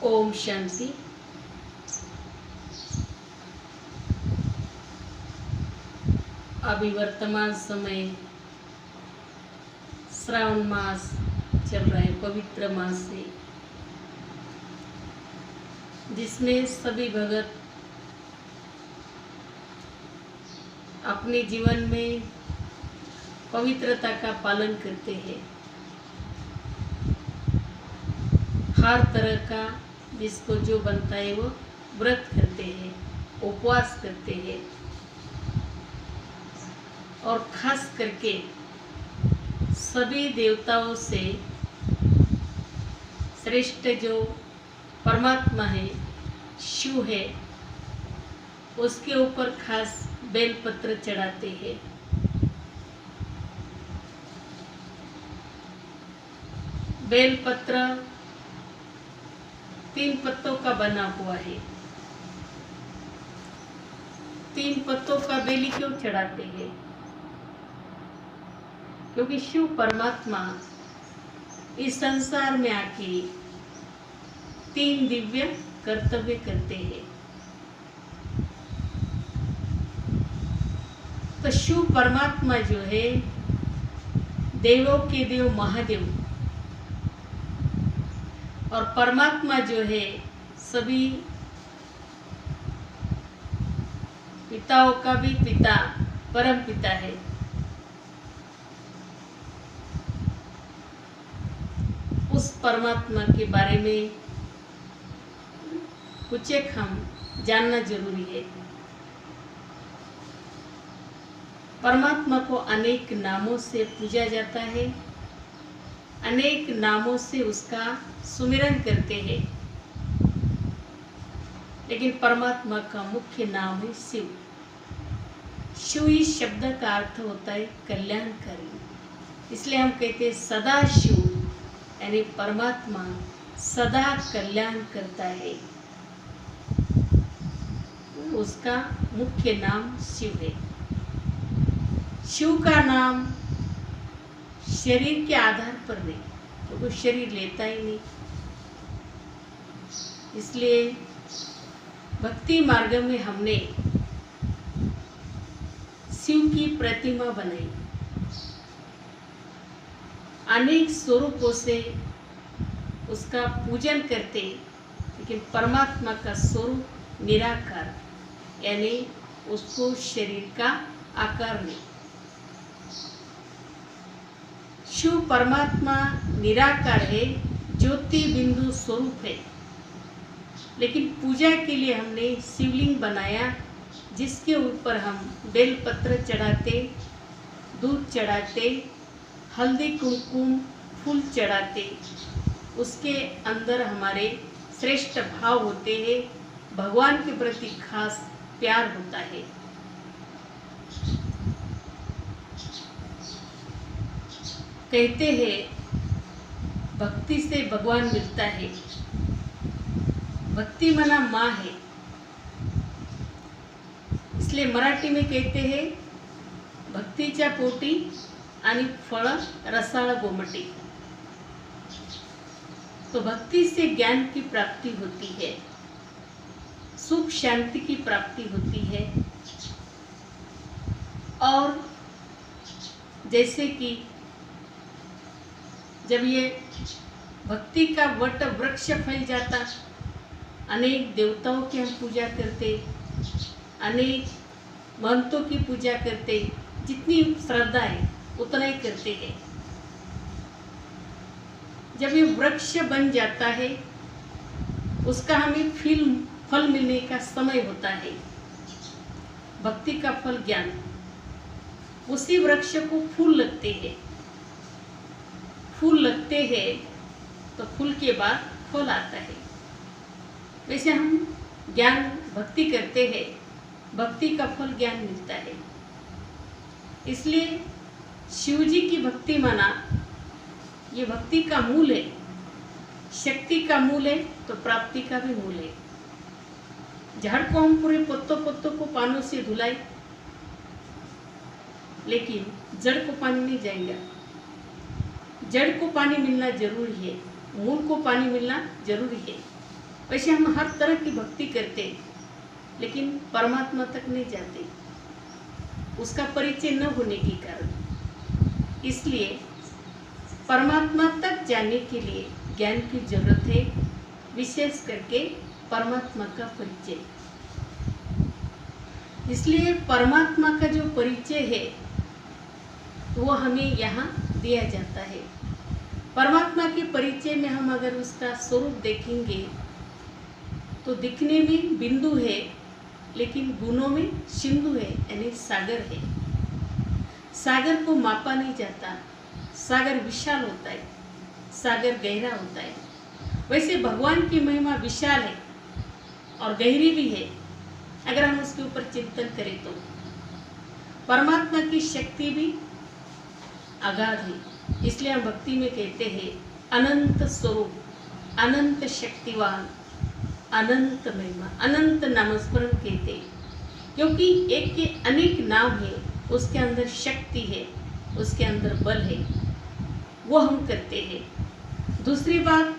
ओम शांति। अभी वर्तमान समय श्रावण मास चल रहा है, पवित्र मास है, जिसमें सभी भगत अपने जीवन में पवित्रता का पालन करते हैं। हर तरह का जिसको जो बनता है वो व्रत करते हैं, उपवास करते हैं, और खास करके सभी देवताओं से श्रेष्ठ जो परमात्मा है, शिव है, उसके ऊपर खास बेलपत्र चढ़ाते हैं। बेलपत्र 3 पत्तों का बना हुआ है। 3 पत्तों का बेली क्यों चढ़ाते हैं? क्योंकि शिव परमात्मा इस संसार में आके 3 दिव्य कर्तव्य करते हैं। तो शिव परमात्मा जो है देवों के देव महादेव, और परमात्मा जो है सभी पिताओं का भी पिता, परम पिता है। उस परमात्मा के बारे में कुछ एक हम जानना जरूरी है। परमात्मा को अनेक नामों से पूजा जाता है, अनेक नामों से उसका सुमिरन करते हैं, लेकिन परमात्मा का मुख्य नाम है शिव। शिव इस शब्द का अर्थ होता है कल्याणकारी, इसलिए हम कहते हैं सदा शिव, यानी परमात्मा सदा कल्याण करता है। उसका मुख्य नाम शिव है। शिव का नाम शरीर के आधार पर नहीं, तो वो शरीर लेता ही नहीं। इसलिए भक्ति मार्ग में हमने शिव की प्रतिमा बनाई, अनेक स्वरूपों से उसका पूजन करते, लेकिन परमात्मा का स्वरूप निराकार, यानी उसको शरीर का आकार नहीं। शिव परमात्मा निराकार है, ज्योति बिंदु स्वरूप है, लेकिन पूजा के लिए हमने शिवलिंग बनाया, जिसके ऊपर हम बेलपत्र चढ़ाते, दूध चढ़ाते, हल्दी कुमकुम फूल चढ़ाते। उसके अंदर हमारे श्रेष्ठ भाव होते हैं, भगवान के प्रति खास प्यार होता है। कहते हैं भक्ति से भगवान मिलता है। भक्ति मना माँ है, इसलिए मराठी में कहते हैं भक्तीच्या पोटी आणि फळ रसाळ गोमटी। तो भक्ति से ज्ञान की प्राप्ति होती है, सुख शांति की प्राप्ति होती है। और जैसे कि जब ये भक्ति का वट वृक्ष फैल जाता, अनेक देवताओं की हम पूजा करते, अनेक महंतों की पूजा करते, जितनी श्रद्धा है उतना ही करते हैं। जब ये वृक्ष बन जाता है, उसका हमें फल मिलने का समय होता है। भक्ति का फल ज्ञान, उसी वृक्ष को फूल लगते हैं। फूल लगते हैं तो फूल के बाद फल आता है। वैसे हम ज्ञान भक्ति करते हैं, भक्ति का फल ज्ञान मिलता है। इसलिए शिव जी की भक्ति माना, ये भक्ति का मूल है, शक्ति का मूल है, तो प्राप्ति का भी मूल है। झाड़ को हम पूरे पत्तों को पानों से धुलाए, लेकिन जड़ को पानी नहीं जाएगा। जड़ को पानी मिलना जरूरी है, मूल को पानी मिलना जरूरी है। वैसे हम हर तरह की भक्ति करते हैं, लेकिन परमात्मा तक नहीं जाते, उसका परिचय न होने के कारण। इसलिए परमात्मा तक जाने के लिए ज्ञान की जरूरत है, विशेष करके परमात्मा का परिचय। इसलिए परमात्मा का जो परिचय है वो हमें यहाँ दिया जाता है। परमात्मा के परिचय में हम अगर उसका स्वरूप देखेंगे तो दिखने में बिंदु है, लेकिन गुणों में सिंधु है, यानी सागर है। सागर को मापा नहीं जाता, सागर विशाल होता है, सागर गहरा होता है। वैसे भगवान की महिमा विशाल है और गहरी भी है, अगर हम उसके ऊपर चिंतन करें तो। परमात्मा की शक्ति भी अगाध है, इसलिए हम भक्ति में कहते हैं अनंत स्वरूप, अनंत शक्तिवान, अनंत महिमा, अनंत नामस्मरण कहते हैं, क्योंकि एक के अनेक नाम है, उसके अंदर शक्ति है, उसके अंदर बल है, वो हम करते हैं। दूसरी बात,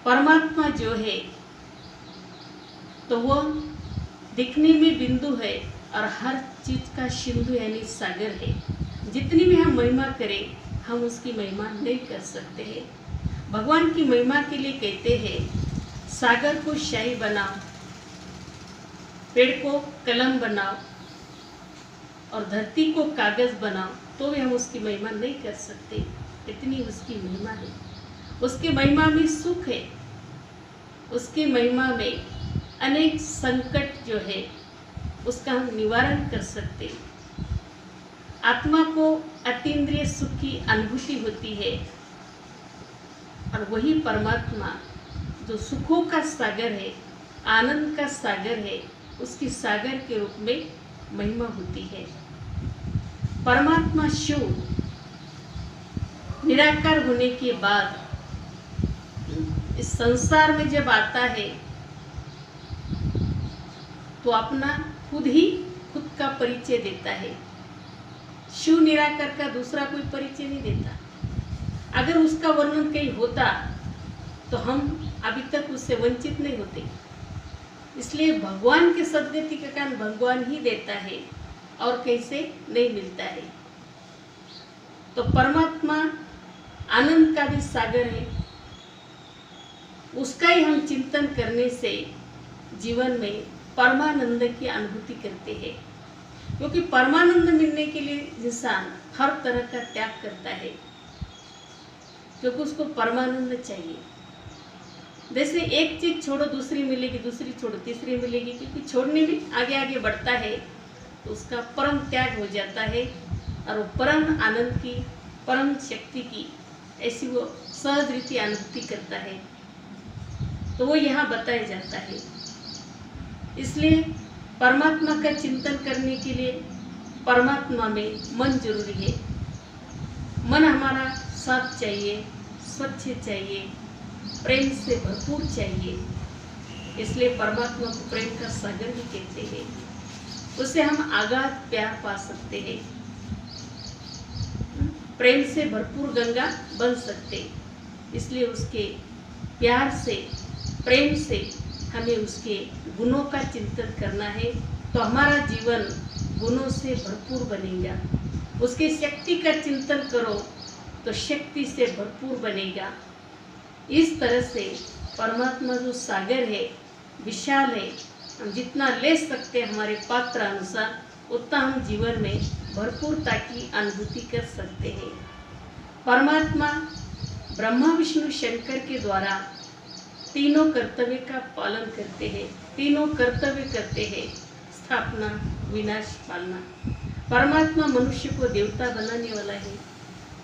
परमात्मा जो है तो वो दिखने में बिंदु है और हर चीज का सिंधु यानी सागर है। जितनी भी हम महिमा करें, हम उसकी महिमा नहीं कर सकते हैं। भगवान की महिमा के लिए कहते हैं सागर को शाही बनाओ, पेड़ को कलम बनाओ और धरती को कागज बनाओ, तो भी हम उसकी महिमा नहीं कर सकते, इतनी उसकी महिमा है। उसकी महिमा में सुख है, उसकी महिमा में अनेक संकट जो है उसका हम निवारण कर सकते। आत्मा को अतीन्द्रिय सुख की अनुभूति होती है और वही परमात्मा जो सुखों का सागर है, आनंद का सागर है, उसकी सागर के रूप में महिमा होती है। परमात्मा शिव निराकार होने के बाद इस संसार में जब आता है तो अपना खुद का परिचय देता है। शिव निराकार का दूसरा कोई परिचय नहीं देता। अगर उसका वर्णन कहीं होता तो हम अभी तक उससे वंचित नहीं होते। इसलिए भगवान के सद्गति का कारण भगवान ही देता है और कैसे नहीं मिलता है। तो परमात्मा आनंद का भी सागर है, उसका ही हम चिंतन करने से जीवन में परमानंद की अनुभूति करते हैं। क्योंकि परमानंद मिलने के लिए इंसान हर तरह का त्याग करता है, क्योंकि उसको परमानंद चाहिए। जैसे एक चीज छोड़ो दूसरी मिलेगी, दूसरी छोड़ो तीसरी मिलेगी, क्योंकि छोड़ने में आगे आगे बढ़ता है तो उसका परम त्याग हो जाता है और वो परम आनंद की, परम शक्ति की ऐसी वो सहज रीति अनुभूति करता है। तो वो यहाँ बताया जाता है। इसलिए परमात्मा का चिंतन करने के लिए परमात्मा में मन जरूरी है। मन हमारा साफ चाहिए, स्वच्छ चाहिए, प्रेम से भरपूर चाहिए। इसलिए परमात्मा को प्रेम का सागर भी कहते हैं। उससे हम अगाध प्यार पा सकते हैं, प्रेम से भरपूर गंगा बन सकते। इसलिए उसके प्यार से, प्रेम से हमें उसके गुणों का चिंतन करना है, तो हमारा जीवन गुणों से भरपूर बनेगा। उसकी शक्ति का चिंतन करो तो शक्ति से भरपूर बनेगा। इस तरह से परमात्मा जो सागर है, विशाल है, हम जितना ले सकते हैं हमारे पात्र अनुसार, उतना हम जीवन में भरपूरता की अनुभूति कर सकते हैं। परमात्मा ब्रह्मा विष्णु शंकर के द्वारा तीनों कर्तव्य का पालन करते हैं। तीनों कर्तव्य करते हैं, स्थापना, विनाश, पालना। परमात्मा मनुष्य को देवता बनाने वाला है।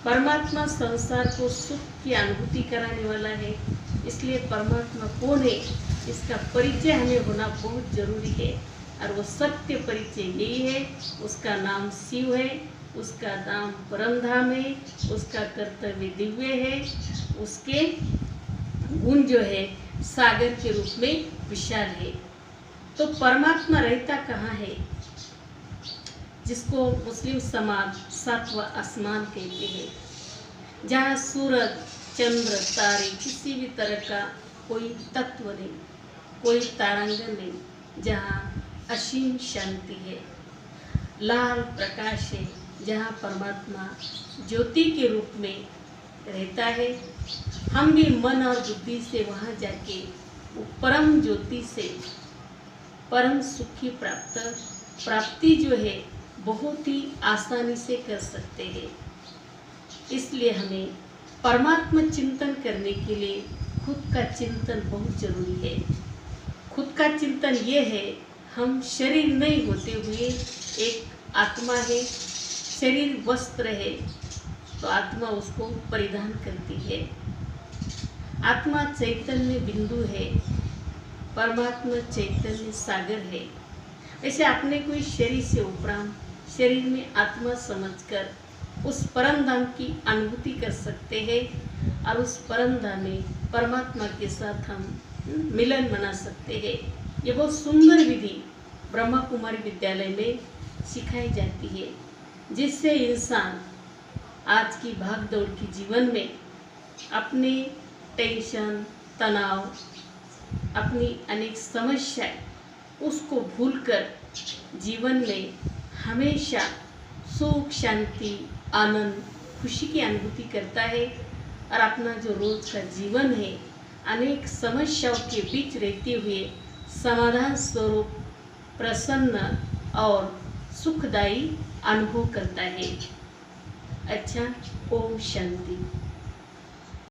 परमात्मा संसार को सुख की अनुभूति कराने वाला है। इसलिए परमात्मा कौन है, इसका परिचय हमें होना बहुत जरूरी है। और वो सत्य परिचय यही है। उसका नाम शिव है, उसका नाम परमधाम है, उसका कर्तव्य दिव्य है, उसके गुण जो है सागर के रूप में विशाल है। तो परमात्मा रहता कहाँ है, जिसको मुस्लिम समाज सातवां आसमान कहते हैं, जहाँ सूरज, चंद्र, तारे, किसी भी तरह का कोई तत्व नहीं, कोई तारांगण नहीं जहाँ असीम शांति है, लाल प्रकाश है जहाँ परमात्मा ज्योति के रूप में रहता है। हम भी मन और बुद्धि से वहाँ जाके वो परम ज्योति से परम सुखी प्राप्ति जो है बहुत ही आसानी से कर सकते हैं। इसलिए हमें परमात्मा चिंतन करने के लिए खुद का चिंतन बहुत जरूरी है। खुद का चिंतन ये है, हम शरीर नहीं होते हुए एक आत्मा है, शरीर वस्त्र है तो आत्मा उसको परिधान करती है। आत्मा चैतन्य बिंदु है, परमात्मा चैतन्य सागर है। ऐसे अपने कोई शरीर से उपरांत शरीर में आत्मा समझकर उस परम धाम की अनुभूति कर सकते हैं और उस परम धाम में परमात्मा के साथ हम मिलन मना सकते हैं। ये बहुत सुंदर विधि ब्रह्मा कुमारी विद्यालय में सिखाई जाती है, जिससे इंसान आज की भागदौड़ की जीवन में अपने टेंशन, तनाव, अपनी अनेक समस्याएं उसको भूलकर जीवन में हमेशा सुख, शांति, आनंद, खुशी की अनुभूति करता है और अपना जो रोज का जीवन है अनेक समस्याओं के बीच रहते हुए समाधान स्वरूप प्रसन्न और सुखदायी अनुभव करता है। अच्छा, ओम शांति।